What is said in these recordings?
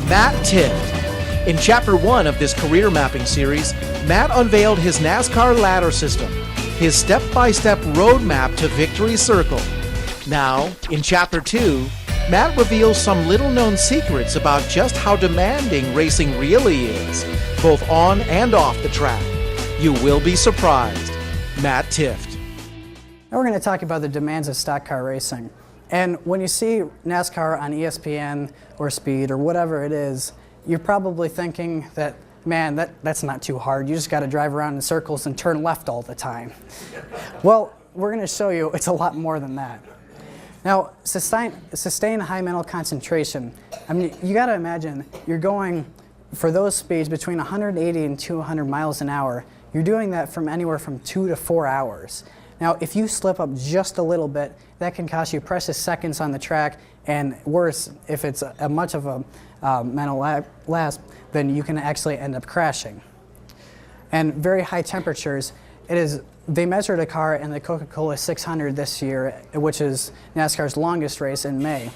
Matt Tifft. In Chapter 1 of this career mapping series, Matt unveiled his NASCAR ladder system, his step-by-step roadmap to Victory Circle. Now, in Chapter 2, Matt reveals some little-known secrets about just how demanding racing really is, both on and off the track. You will be surprised. Matt Tifft. Now we're going to talk about the demands of stock car racing. And when you see NASCAR on ESPN or Speed or whatever it is, you're probably thinking that, man, that's not too hard. You just got to drive around in circles and turn left all the time. Well, we're going to show you it's a lot more than that. Now, sustain high mental concentration. I mean, you got to imagine you're going for those speeds between 180 and 200 miles an hour. You're doing that from anywhere from 2 to 4 hours. Now, if you slip up just a little bit, that can cost you precious seconds on the track, and worse, if it's much of a mental lapse, then you can actually end up crashing. And very high temperatures, they measured a car in the Coca-Cola 600 this year, which is NASCAR's longest race in May.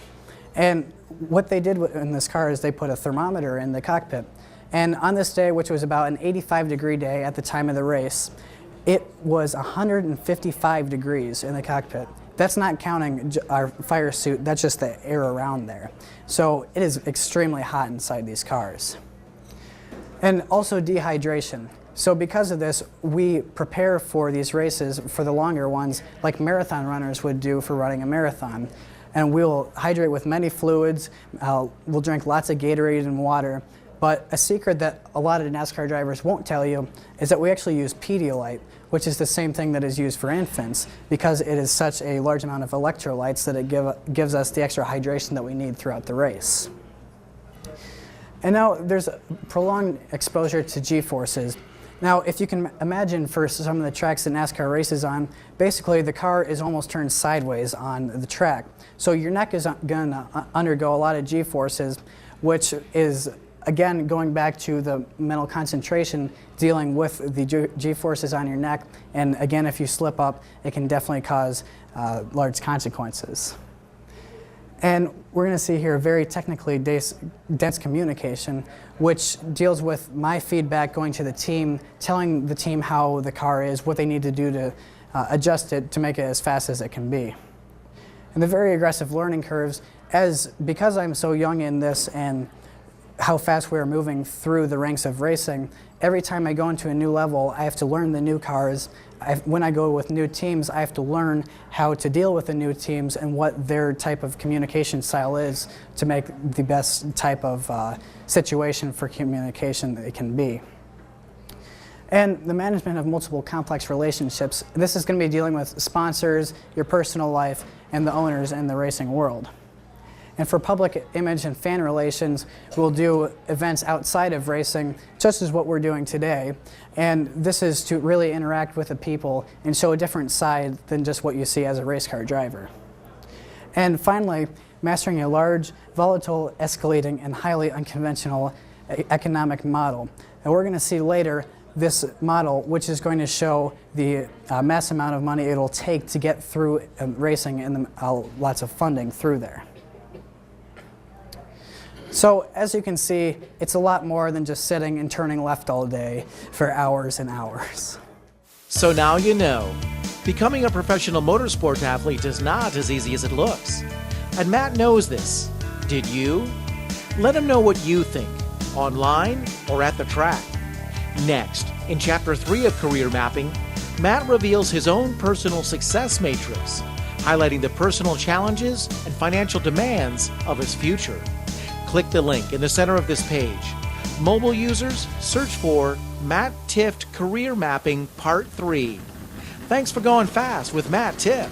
And what they did in this car is they put a thermometer in the cockpit. And on this day, which was about an 85-degree day at the time of the race, it was 155 degrees in the cockpit. That's not counting our fire suit, that's just the air around there. So it is extremely hot inside these cars. And also dehydration. So because of this, we prepare for these races, for the longer ones, like marathon runners would do for running a marathon. And we'll hydrate with many fluids, we'll drink lots of Gatorade and water. But a secret that a lot of NASCAR drivers won't tell you is that we actually use Pedialyte, which is the same thing that is used for infants, because it is such a large amount of electrolytes that it gives us the extra hydration that we need throughout the race. And now there's prolonged exposure to G-forces. Now, if you can imagine for some of the tracks that NASCAR races on, basically the car is almost turned sideways on the track. So your neck is going to undergo a lot of G-forces, which is, again, going back to the mental concentration, dealing with the G-forces on your neck. And again, if you slip up, it can definitely cause large consequences. And we're going to see here very technically dense communication, which deals with my feedback going to the team, telling the team how the car is, what they need to do to adjust it to make it as fast as it can be. And the very aggressive learning curves, because I'm so young in this and how fast we're moving through the ranks of racing, every time I go into a new level, I have to learn the new cars. When I go with new teams, I have to learn how to deal with the new teams and what their type of communication style is to make the best type of situation for communication that it can be. And the management of multiple complex relationships. This is going to be dealing with sponsors, your personal life, and the owners in the racing world. And for public image and fan relations, we'll do events outside of racing, just as what we're doing today. And this is to really interact with the people and show a different side than just what you see as a race car driver. And finally, mastering a large, volatile, escalating, and highly unconventional economic model. And we're going to see later this model, which is going to show the mass amount of money it'll take to get through racing and lots of funding through there. So as you can see, it's a lot more than just sitting and turning left all day for hours and hours. So now you know. Becoming a professional motorsport athlete is not as easy as it looks. And Matt knows this. Did you? Let him know what you think, online or at the track. Next, in Chapter 3 of Career Mapping, Matt reveals his own personal success matrix, highlighting the personal challenges and financial demands of his future. Click the link in the center of this page. Mobile users, search for Matt Tifft Career Mapping Part 3. Thanks for going fast with Matt Tifft.